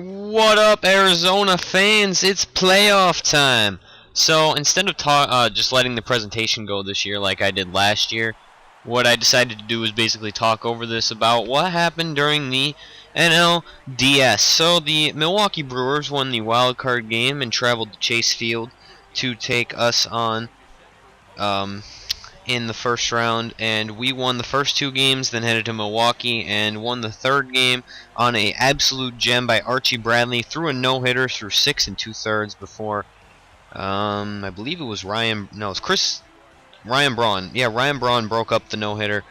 What up, Arizona fans? It's playoff time. So instead of just letting the presentation go this year like I did last year, what I decided to do was basically talk over this about what happened during the NLDS. So the Milwaukee Brewers won the wild card game and traveled to Chase Field to take us on in the first round, and we won the first two games, then headed to Milwaukee and won the third game on a absolute gem by Archie Bradley. Threw a no-hitter through 6 2/3 before I believe it was Ryan Braun. Yeah, Ryan Braun broke up the no-hitter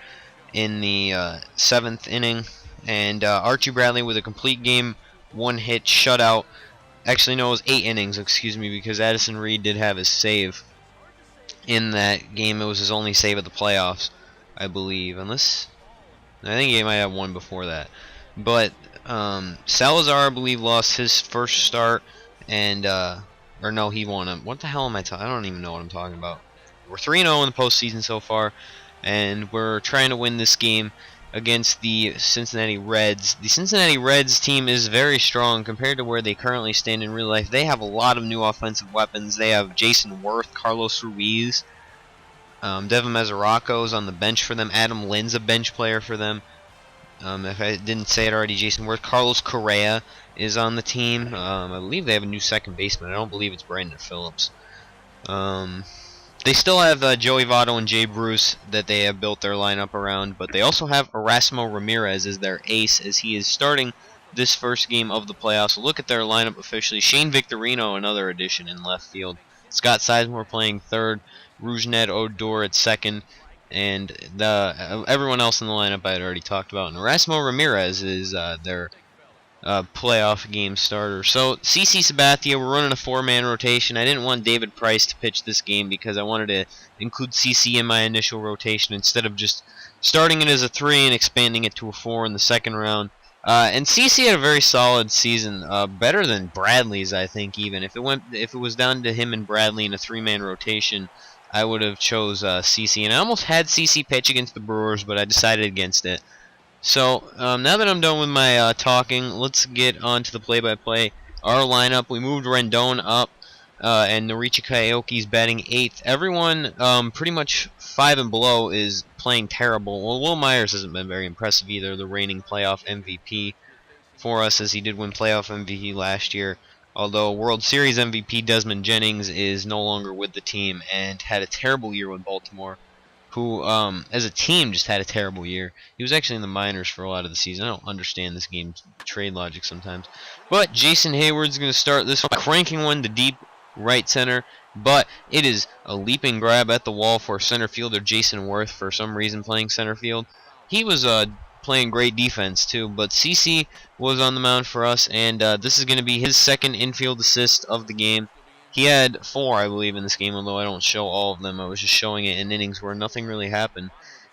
in the 7th inning, and Archie Bradley with a complete game, 1-hit shutout. Actually, no, it was 8 innings, excuse me, because Addison Reed did have his save in that game. It was his only save of the playoffs, I believe. I think he might have one before that. But Salazar, I believe, lost his first start, and or no, he won him. What the hell am I talking? I don't even know what I'm talking about. We're 3-0 in the postseason so far, and we're trying to win this game against the Cincinnati Reds. The Cincinnati Reds team is very strong compared to where they currently stand in real life. They have a lot of new offensive weapons. They have Jason Worth, Carlos Ruiz, Devin Mesoraco's on the bench for them. Adam Lynn's a bench player for them. If I didn't say it already, Jason Worth. Carlos Correa is on the team. I believe they have a new second baseman. I don't believe it's Brandon Phillips. They still have Joey Votto and Jay Bruce that they have built their lineup around, but they also have Erasmo Ramirez as their ace, as he is starting this first game of the playoffs. So look at their lineup officially. Shane Victorino, another addition in left field. Scott Sizemore playing third. Rougned Odor at second. And everyone else in the lineup I had already talked about. And Erasmo Ramirez is their playoff game starter. So CC Sabathia, we're running a 4-man rotation. I didn't want David Price to pitch this game because I wanted to include CC in my initial rotation instead of just starting it as a 3 and expanding it to a 4 in the second round. And CC had a very solid season, better than Bradley's, I think. Even if it was down to him and Bradley in a 3-man rotation, I would have chose CC. And I almost had CC pitch against the Brewers, but I decided against it. So, now that I'm done with my talking, let's get on to the play-by-play. Our lineup, we moved Rendon up, and Norichi Kaioki's batting 8th. Everyone, pretty much 5 and below, is playing terrible. Well, Will Myers hasn't been very impressive either, the reigning playoff MVP for us, as he did win playoff MVP last year. Although World Series MVP Desmond Jennings is no longer with the team and had a terrible year with Baltimore, who, as a team, just had a terrible year. He was actually in the minors for a lot of the season. I don't understand this game's trade logic sometimes. But Jason Heyward's going to start this one, cranking one to deep right center. But it is a leaping grab at the wall for center fielder Jason Worth, for some reason playing center field. He was playing great defense, too. But CC was on the mound for us, and this is going to be his second infield assist of the game. He had 4, I believe, in this game, although I don't show all of them. I was just showing it in innings where nothing really happened.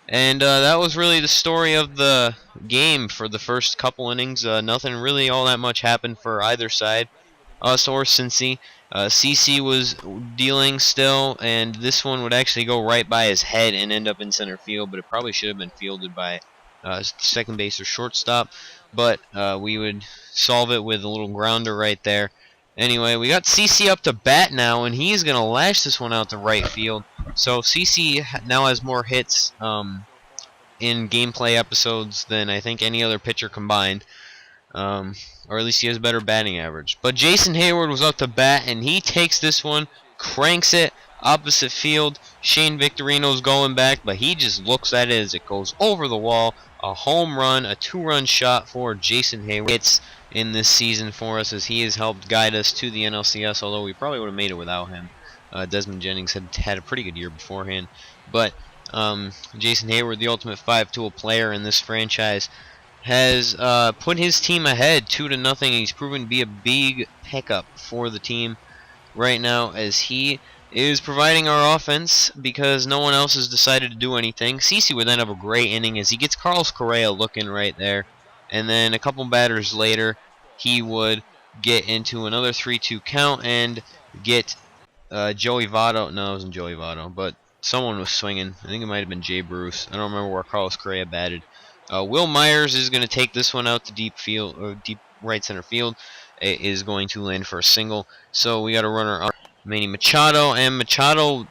And that was really the story of the game for the first couple innings. Nothing really all that much happened for either side, us or Cincy. CC was dealing still, and this one would actually go right by his head and end up in center field, but it probably should have been fielded by second base or shortstop. But we would solve it with a little grounder right there. Anyway, we got CC up to bat now, and he's going to lash this one out to right field. So CC now has more hits in gameplay episodes than I think any other pitcher combined. Or at least he has better batting average. But Jason Heyward was up to bat, and he takes this one, cranks it opposite field. Shane Victorino's going back, but he just looks at it as it goes over the wall. A home run, a 2-run shot for Jason Heyward. It's in this season for us, as he has helped guide us to the NLCS, although we probably would have made it without him. Desmond Jennings had a pretty good year beforehand. But Jason Heyward, the ultimate 5-tool player in this franchise, has put his team ahead 2-0. He's proven to be a big pickup for the team right now, as he is providing our offense because no one else has decided to do anything. CC would then have a great inning as he gets Carlos Correa looking right there. And then a couple batters later, he would get into another 3-2 count and get Joey Votto. No, it wasn't Joey Votto, but someone was swinging. I think it might have been Jay Bruce. I don't remember where Carlos Correa batted. Will Myers is going to take this one out to deep field, or deep right center field. is going to land for a single. So we got a runner on Manny Machado, and Machado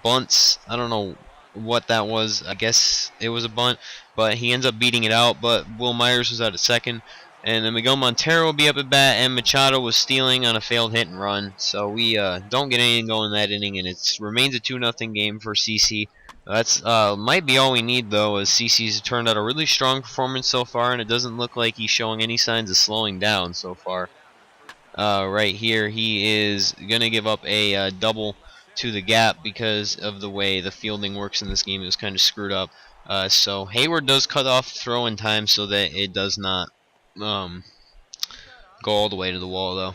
bunts. I don't know what that was. I guess it was a bunt, but he ends up beating it out. But Will Myers was out at second, and then Miguel Montero will be up at bat, and Machado was stealing on a failed hit and run. So we don't get anything going that inning, and it remains a 2-0 game for CC. That's might be all we need, though, as CC's turned out a really strong performance so far, and it doesn't look like he's showing any signs of slowing down so far. Right here, he is going to give up a double to the gap because of the way the fielding works in this game. It was kind of screwed up. So Heyward does cut off throw in time so that it does not go all the way to the wall, though.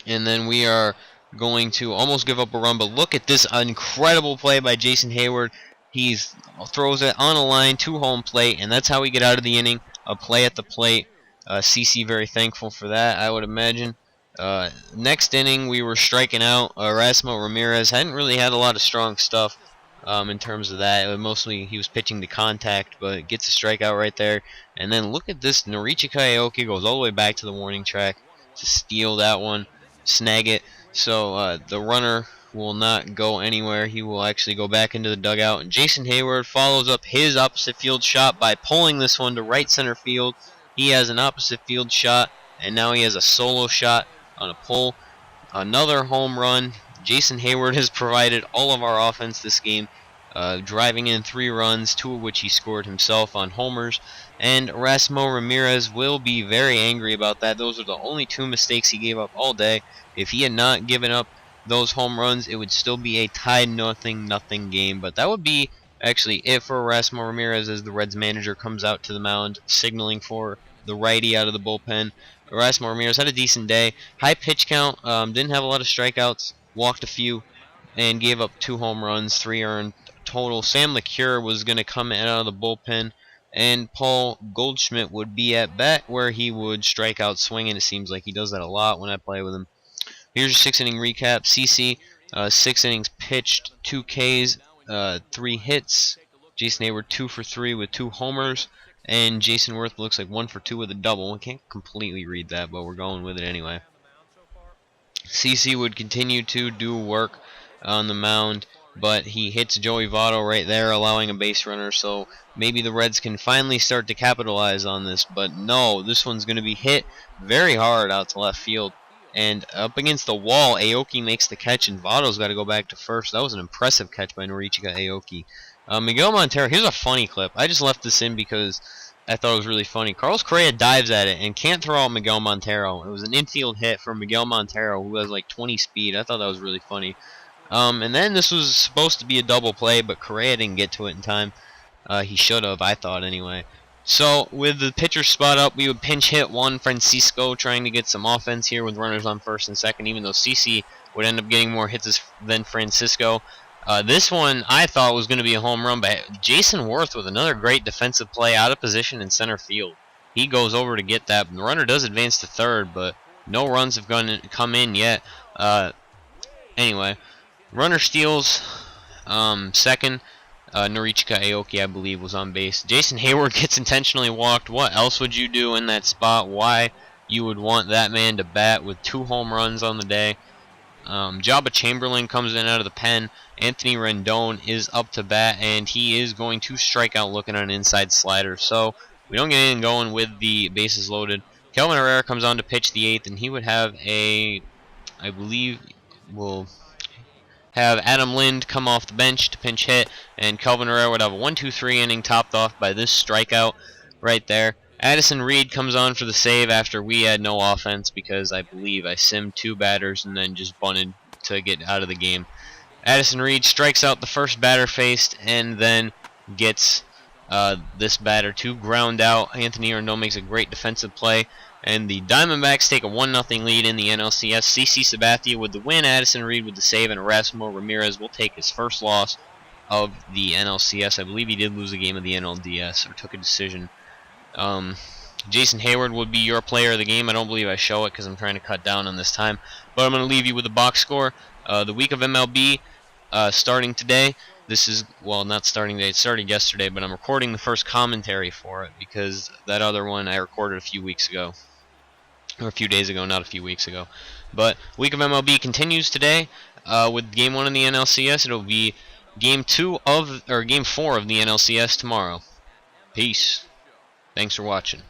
And then we are going to almost give up a run, but look at this incredible play by Jason Heyward. He throws it on a line to home plate, and that's how we get out of the inning. A play at the plate. CC very thankful for that, I would imagine. Next inning, we were striking out. Erasmo Ramirez hadn't really had a lot of strong stuff in terms of that. Mostly he was pitching to contact, but gets a strikeout right there. And then look at this. Norichika Aoki goes all the way back to the warning track to steal that one, snag it. So the runner will not go anywhere. He will actually go back into the dugout. And Jason Heyward follows up his opposite field shot by pulling this one to right center field. He has an opposite field shot, and now he has a solo shot on a pull. Another home run. Jason Heyward has provided all of our offense this game, driving in 3 runs, 2 of which he scored himself on homers. And Erasmo Ramirez will be very angry about that. Those are the only 2 mistakes he gave up all day. If he had not given up those home runs, it would still be a tied 0-0 game. But that would be actually it for Erasmo Ramirez as the Reds manager comes out to the mound, signaling for the righty out of the bullpen. Erasmo Ramirez had a decent day. High pitch count, didn't have a lot of strikeouts, walked a few, and gave up 2 home runs, 3 earned total. Sam LeCure was going to come in out of the bullpen, and Paul Goldschmidt would be at bat where he would strike out swinging. It seems like he does that a lot when I play with him. Here's your 6-inning recap. CC, 6 innings pitched, 2 Ks, 3 hits. Jason Heyward 2 for 3 with 2 homers. And Jason Worth looks like 1 for 2 with a double. I can't completely read that, but we're going with it anyway. CC would continue to do work on the mound, but he hits Joey Votto right there, allowing a base runner. So maybe the Reds can finally start to capitalize on this. But no, this one's going to be hit very hard out to left field. And up against the wall, Aoki makes the catch, and Votto's got to go back to first. That was an impressive catch by Norichika Aoki. Miguel Montero, here's a funny clip. I just left this in because I thought it was really funny. Carlos Correa dives at it and can't throw out Miguel Montero. It was an infield hit from Miguel Montero, who has like 20 speed. I thought that was really funny. And then this was supposed to be a double play, but Correa didn't get to it in time. He should have, I thought, anyway. So, with the pitcher spot up, we would pinch hit Juan Francisco, trying to get some offense here with runners on first and second, even though CC would end up getting more hits than Francisco. This one I thought was going to be a home run, but Jason Worth with another great defensive play out of position in center field. He goes over to get that. The runner does advance to third, but no runs have come in yet. Anyway, runner steals second. Norichika Aoki, I believe, was on base. Jason Heyward gets intentionally walked. What else would you do in that spot? Why you would want that man to bat with 2 home runs on the day? Jabba Chamberlain comes in out of the pen. Anthony Rendon is up to bat, and he is going to strike out looking at an inside slider. So we don't get anything going with the bases loaded. Kelvin Herrera comes on to pitch the 8th, and he would have I believe, will have Adam Lind come off the bench to pinch hit, and Kelvin Herrera would have a 1-2-3 inning topped off by this strikeout right there. Addison Reed comes on for the save after we had no offense because I believe I simmed 2 batters and then just bunted to get out of the game. Addison Reed strikes out the first batter faced and then gets this batter to ground out. Anthony Rendon makes a great defensive play, and the Diamondbacks take a 1-0 lead in the NLCS. CC Sabathia with the win, Addison Reed with the save, and Erasmo Ramirez will take his first loss of the NLCS. I believe he did lose a game of the NLDS or took a decision. Jason Heyward would be your player of the game. I don't believe I show it because I'm trying to cut down on this time. But I'm going to leave you with the box score. The week of MLB starting today. This is, well, not starting today. It started yesterday, but I'm recording the first commentary for it because that other one I recorded a few weeks ago. or a few days ago, not a few weeks ago. But week of MLB continues today with Game 1 in the NLCS. It'll be Game 4 of the NLCS tomorrow. Peace. Thanks for watching.